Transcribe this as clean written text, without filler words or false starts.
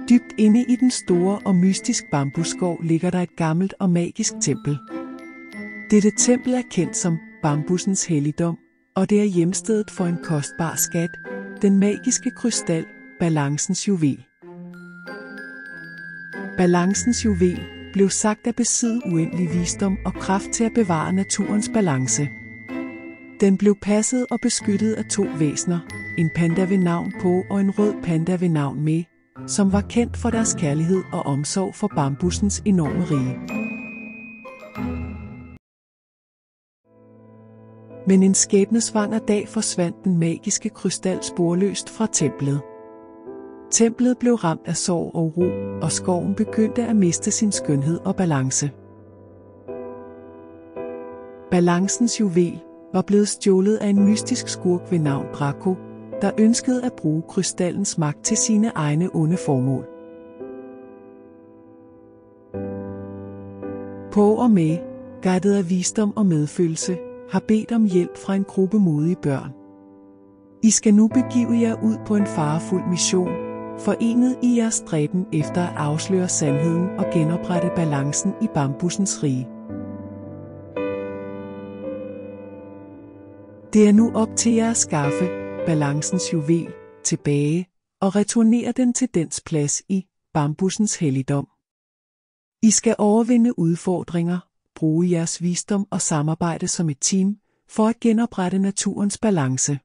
Dybt inde i den store og mystiske bambusskov ligger der et gammelt og magisk tempel. Dette tempel er kendt som bambussens helligdom, og det er hjemstedet for en kostbar skat, den magiske krystal, balancens juvel. Balancens juvel blev sagt at besidde uendelig visdom og kraft til at bevare naturens balance. Den blev passet og beskyttet af to væsener, en panda ved navn Po og en rød panda ved navn Me, som var kendt for deres kærlighed og omsorg for bambussens enorme rige. Men en skæbnesvanger dag forsvandt den magiske krystal sporløst fra templet. Templet blev ramt af sorg og uro, og skoven begyndte at miste sin skønhed og balance. Balancens juvel var blevet stjålet af en mystisk skurk ved navn Draco, der ønskede at bruge krystallens magt til sine egne onde formål. Po og Me, guidet af visdom og medfølelse, har bedt om hjælp fra en gruppe modige børn. I skal nu begive jer ud på en farefuld mission, forenet i jeres stræben efter at afsløre sandheden og genoprette balancen i bambussens rige. Det er nu op til jer at skaffe balancens juvel tilbage og returnere den til dens plads i bambussens helligdom. I skal overvinde udfordringer, bruge jeres visdom og samarbejde som et team for at genoprette naturens balance.